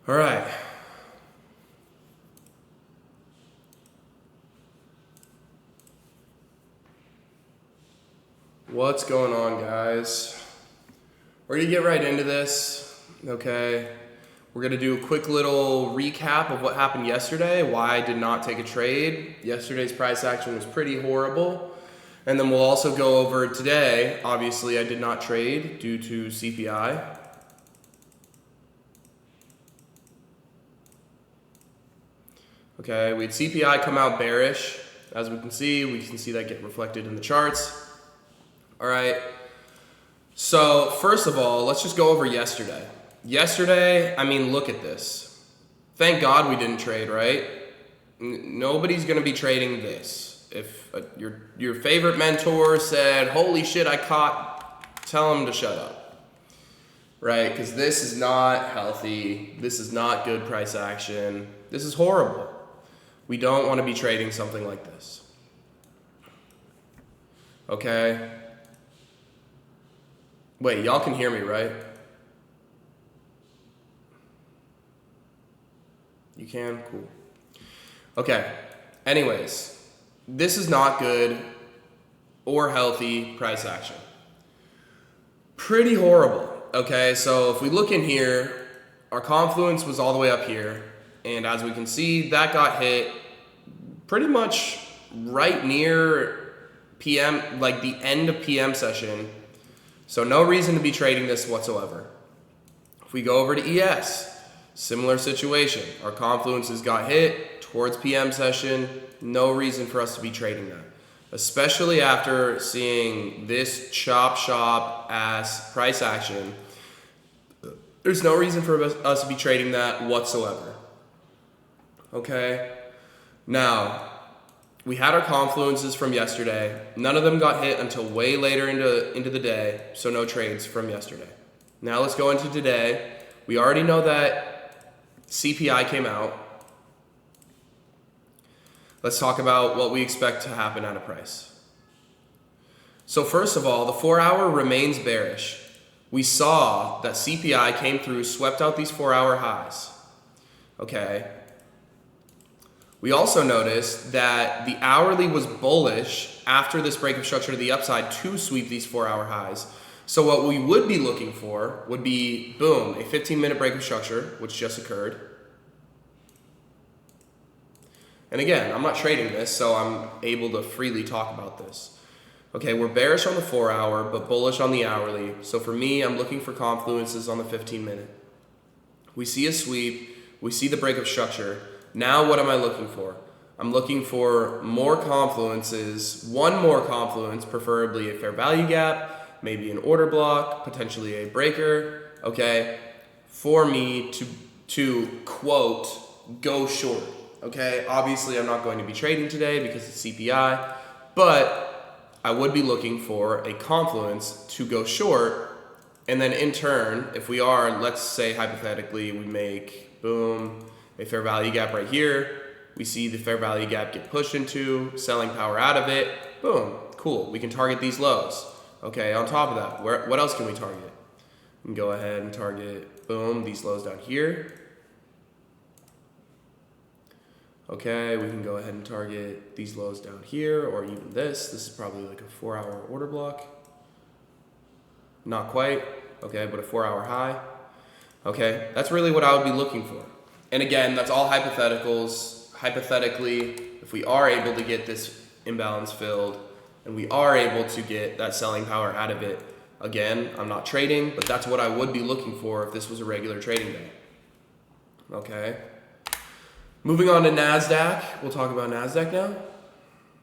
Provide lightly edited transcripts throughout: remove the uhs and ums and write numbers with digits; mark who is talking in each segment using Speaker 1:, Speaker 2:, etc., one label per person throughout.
Speaker 1: All right. What's going on, guys? We're gonna get right into this, okay? We're gonna do a quick little recap of what happened yesterday, why I did not take a trade. Yesterday's price action was pretty horrible. And then we'll also go over today. Obviously, I did not trade due to CPI. Okay, we had CPI come out bearish. As we can see that get reflected in the charts. All right, so first of all, let's just go over yesterday. Yesterday, I mean, look at this. Thank God we didn't trade, right? Nobody's gonna be trading this. If your favorite mentor said, holy shit, I caught, tell him to shut up, right? Because this is not healthy. This is not good price action. This is horrible. We don't want to be trading something like this. Okay? Wait, y'all can hear me, right? You can? Cool. Okay. Anyways, this is not good or healthy price action. Pretty horrible. Okay, so if we look in here, our confluence was all the way up here. And as we can see, that got hit pretty much right near PM, like the end of PM session. So no reason to be trading this whatsoever. If we go over to ES, similar situation. Our confluences got hit towards PM session. No reason for us to be trading that. Especially after seeing this chop shop ass price action. There's no reason for us to be trading that whatsoever. Okay? Now, we had our confluences from yesterday. None of them got hit until way later into the day, so no trades from yesterday. Now let's go into today. We already know that CPI came out. Let's talk about what we expect to happen at a price. So first of all, the 4-hour remains bearish. We saw that CPI came through, swept out these 4-hour highs. Okay. We also noticed that the hourly was bullish after this break of structure to the upside to sweep these 4-hour highs. So what we would be looking for would be, boom, a 15-minute break of structure, which just occurred. And again, I'm not trading this, so I'm able to freely talk about this. Okay, we're bearish on the 4-hour, but bullish on the hourly. So for me, I'm looking for confluences on the 15-minute. We see a sweep, we see the break of structure. Now what am I looking for? I'm looking for more confluences, one more confluence, preferably a fair value gap, maybe an order block, potentially a breaker, okay, for me to quote, go short, okay? Obviously I'm not going to be trading today because it's CPI, but I would be looking for a confluence to go short, and then in turn, if we are, let's say hypothetically, we make, boom, a fair value gap right here. We see the fair value gap get pushed into, selling power out of it. Boom, cool. We can target these lows. Okay, on top of that, what else can we target? We can go ahead and target, boom, these lows down here. Okay, we can go ahead and target these lows down here, or even this. This is probably like a 4-hour order block. Not quite, okay, but a 4-hour high. Okay, that's really what I would be looking for. And again, that's all hypotheticals. Hypothetically, if we are able to get this imbalance filled and we are able to get that selling power out of it, again, I'm not trading, but that's what I would be looking for if this was a regular trading day. Okay. Moving on to NASDAQ. We'll talk about NASDAQ now.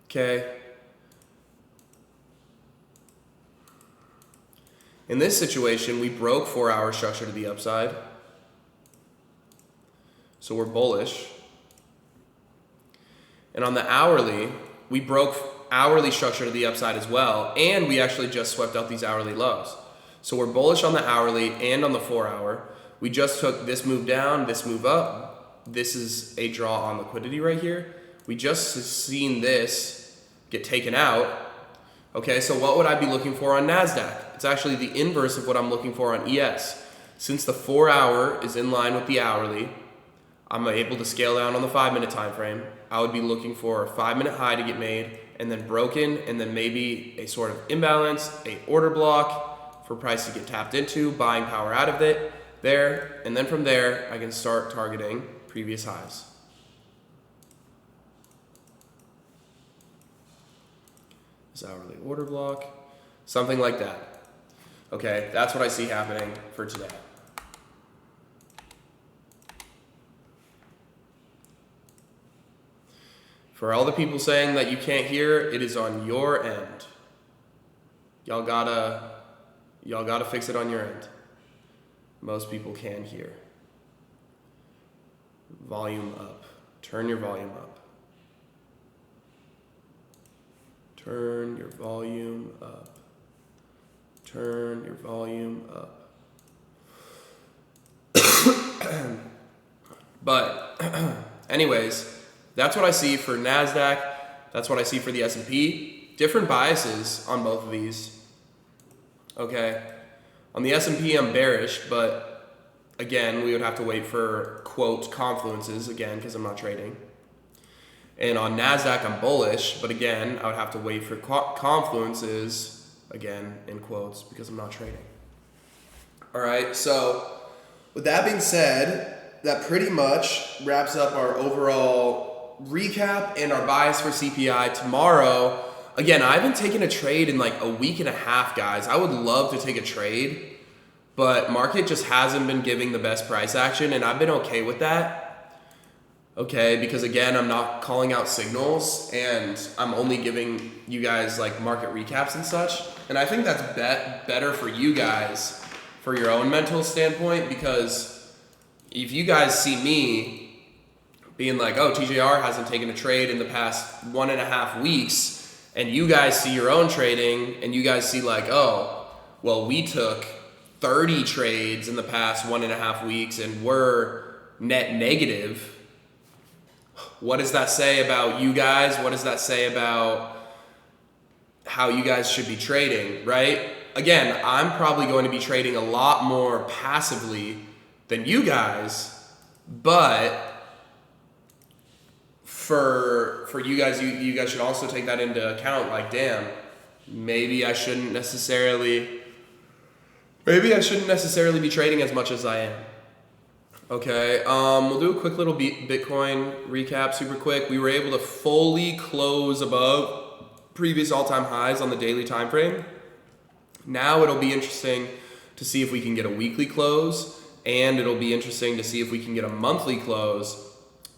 Speaker 1: Okay. In this situation, we broke 4-hour structure to the upside. So we're bullish. And on the hourly, we broke hourly structure to the upside as well. And we actually just swept out these hourly lows. So we're bullish on the hourly and on the 4-hour. We just took this move down, this move up. This is a draw on liquidity right here. We just seen this get taken out. Okay, so what would I be looking for on NASDAQ? It's actually the inverse of what I'm looking for on ES. Since the 4 hour is in line with the hourly, I'm able to scale down on the 5 minute time frame. I would be looking for a 5 minute high to get made and then broken, and then maybe a sort of imbalance, a order block for price to get tapped into, buying power out of it there, and then from there I can start targeting previous highs. This hourly order block, something like that. Okay, that's what I see happening for today. For all the people saying that you can't hear, it is on your end. Y'all gotta fix it on your end. Most people can hear. Volume up. Turn your volume up. Turn your volume up. Turn your volume up. But anyways, that's what I see for NASDAQ. That's what I see for the S&P. Different biases on both of these. Okay. On the S&P, I'm bearish, but again, we would have to wait for, quote, confluences, again, because I'm not trading. And on NASDAQ, I'm bullish, but again, I would have to wait for confluences, again, in quotes, because I'm not trading. All right, so with that being said, that pretty much wraps up our overall recap and our bias for CPI. Tomorrow, again, I haven't taken a trade in like a week and a half, guys. I would love to take a trade, but market just hasn't been giving the best price action, and I've been okay with that. Okay, because again, I'm not calling out signals, and I'm only giving you guys like market recaps and such. And I think that's better for you guys, for your own mental standpoint, because if you guys see me being like, oh, TJR hasn't taken a trade in the past 1.5 weeks, and you guys see your own trading, and you guys see like, oh, well, we took 30 trades in the past 1.5 weeks, and we're net negative. What does that say about you guys? What does that say about how you guys should be trading, right? Again, I'm probably going to be trading a lot more passively than you guys, but for you guys, you guys should also take that into account. Like, damn, maybe I shouldn't necessarily be trading as much as I am. Okay, we'll do a quick little Bitcoin recap, super quick. We were able to fully close above previous all-time highs on the daily time frame. Now it'll be interesting to see if we can get a weekly close, and it'll be interesting to see if we can get a monthly close.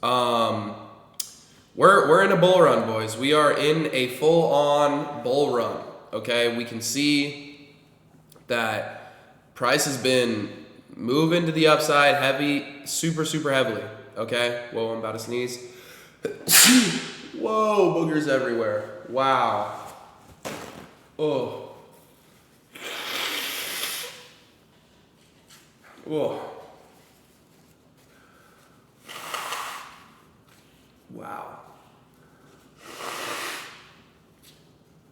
Speaker 1: We're in a bull run, boys. We are in a full-on bull run. Okay, we can see that price has been moving to the upside heavy, super heavily. Okay, whoa, I'm about to sneeze. Whoa, boogers everywhere. Wow. Oh. Oh. Wow.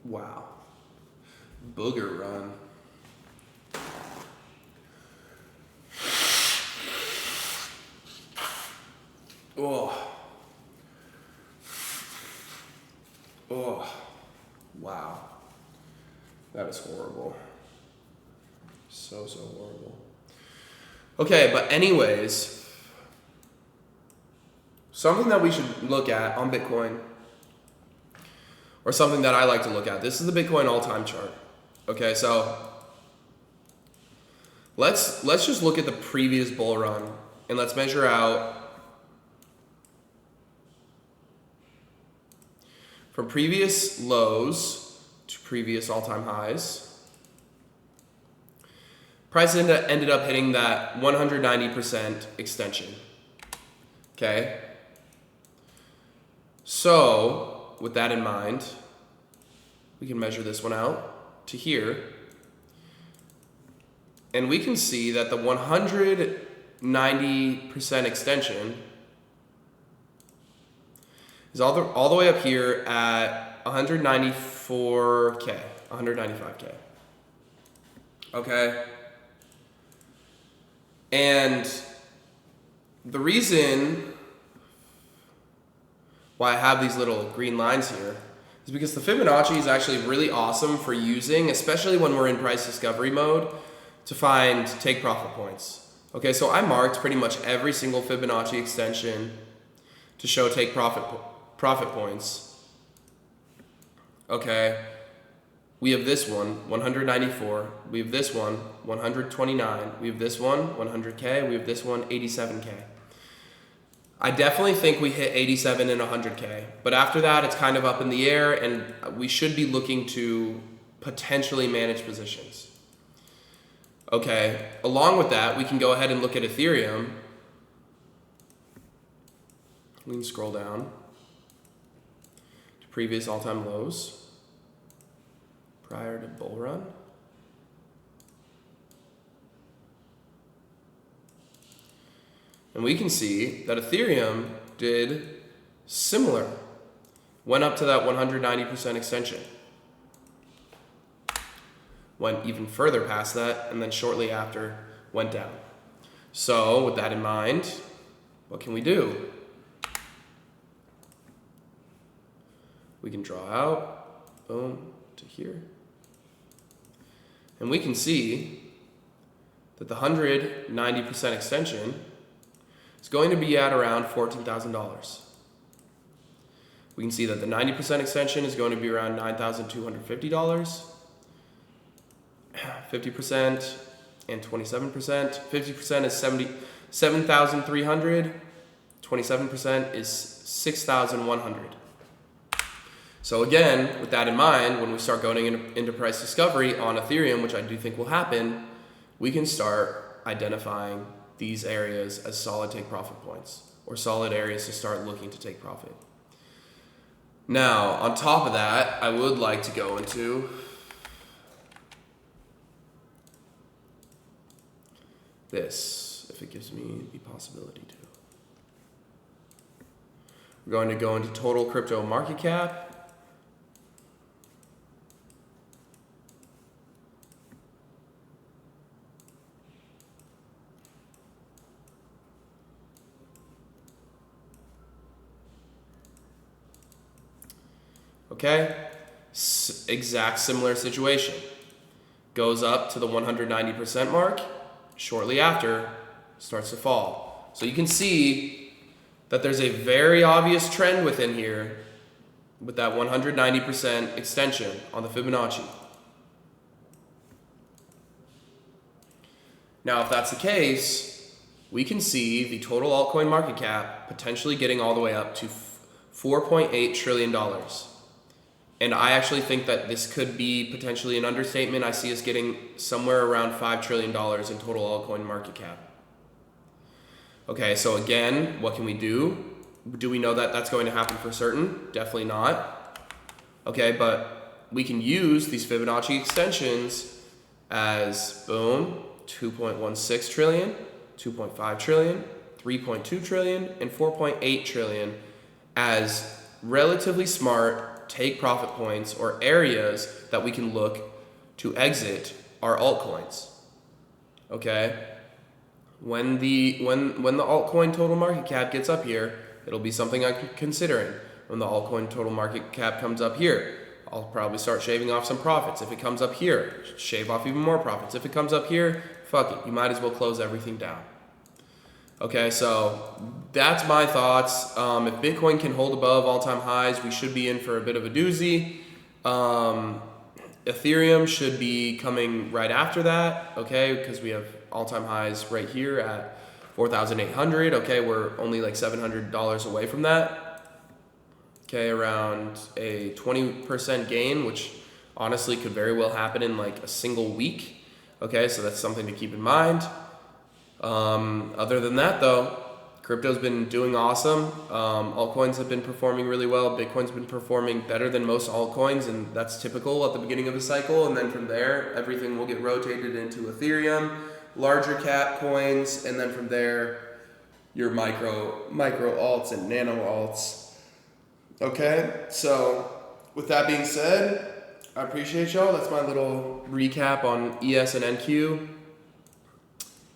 Speaker 1: Wow. Booger run. Oh. Oh. Wow. That is horrible. So horrible. Okay, but anyways, something that we should look at on Bitcoin, or something that I like to look at. This is the Bitcoin all-time chart. Okay, so let's just look at the previous bull run, and let's measure out from previous lows to previous all-time highs. Price ended up hitting that 190% extension. Okay? So, with that in mind, we can measure this one out to here. And we can see that the 190% extension is all the way up here at 195K. Okay? And the reason why I have these little green lines here is because the Fibonacci is actually really awesome for using, especially when we're in price discovery mode, to find take profit points. Okay, so I marked pretty much every single Fibonacci extension to show take profit points. Okay, we have this one, 194. We have this one, 129. We have this one, 100K. We have this one, 87K. I definitely think we hit 87 and 100K, but after that, it's kind of up in the air, and we should be looking to potentially manage positions. Okay, along with that, we can go ahead and look at Ethereum. We can scroll down to previous all-time lows prior to bull run. And we can see that Ethereum did similar, went up to that 190% extension, went even further past that, and then shortly after went down. So with that in mind, what can we do? We can draw out, boom, to here. And we can see that the 190% extension is going to be at around $14,000. We can see that the 90% extension is going to be around $9,250. 50% and 27%. 50% is $7,300. 27% is $6,100. So again, with that in mind, when we start going into price discovery on Ethereum, which I do think will happen, we can start identifying these areas as solid take profit points, or solid areas to start looking to take profit. Now, on top of that, I would like to go into this, if it gives me the possibility to. We're going to go into total crypto market cap. Okay, exact similar situation. Goes up to the 190% mark, shortly after starts to fall. So you can see that there's a very obvious trend within here with that 190% extension on the Fibonacci. Now, if that's the case, we can see the total altcoin market cap potentially getting all the way up to $4.8 trillion. And I actually think that this could be potentially an understatement. I see us getting somewhere around $5 trillion in total altcoin market cap. Okay, so again, what can we do? Do we know that that's going to happen for certain? Definitely not. Okay, but we can use these Fibonacci extensions as, boom, 2.16 trillion, 2.5 trillion, 3.2 trillion, and 4.8 trillion as relatively smart take profit points or areas that we can look to exit our altcoins. Okay? When the altcoin total market cap gets up here, it'll be something I'm considering. When the altcoin total market cap comes up here, I'll probably start shaving off some profits. If it comes up here, shave off even more profits. If it comes up here, fuck it. You might as well close everything down. Okay, so that's my thoughts. If Bitcoin can hold above all-time highs, we should be in for a bit of a doozy. Ethereum should be coming right after that, okay, because we have all-time highs right here at 4,800. Okay, we're only like $700 away from that. Okay, around a 20% gain, which honestly could very well happen in like a single week. Okay, so that's something to keep in mind. Other than that though, crypto's been doing awesome. Altcoins have been performing really well. Bitcoin's been performing better than most altcoins, and that's typical at the beginning of a cycle. And then from there, everything will get rotated into Ethereum, larger cap coins, and then from there, your micro alts and nano alts. Okay, so with that being said, I appreciate y'all. That's my little recap on ES and NQ.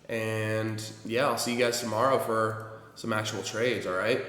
Speaker 1: And yeah, I'll see you guys tomorrow for some actual trades, all right?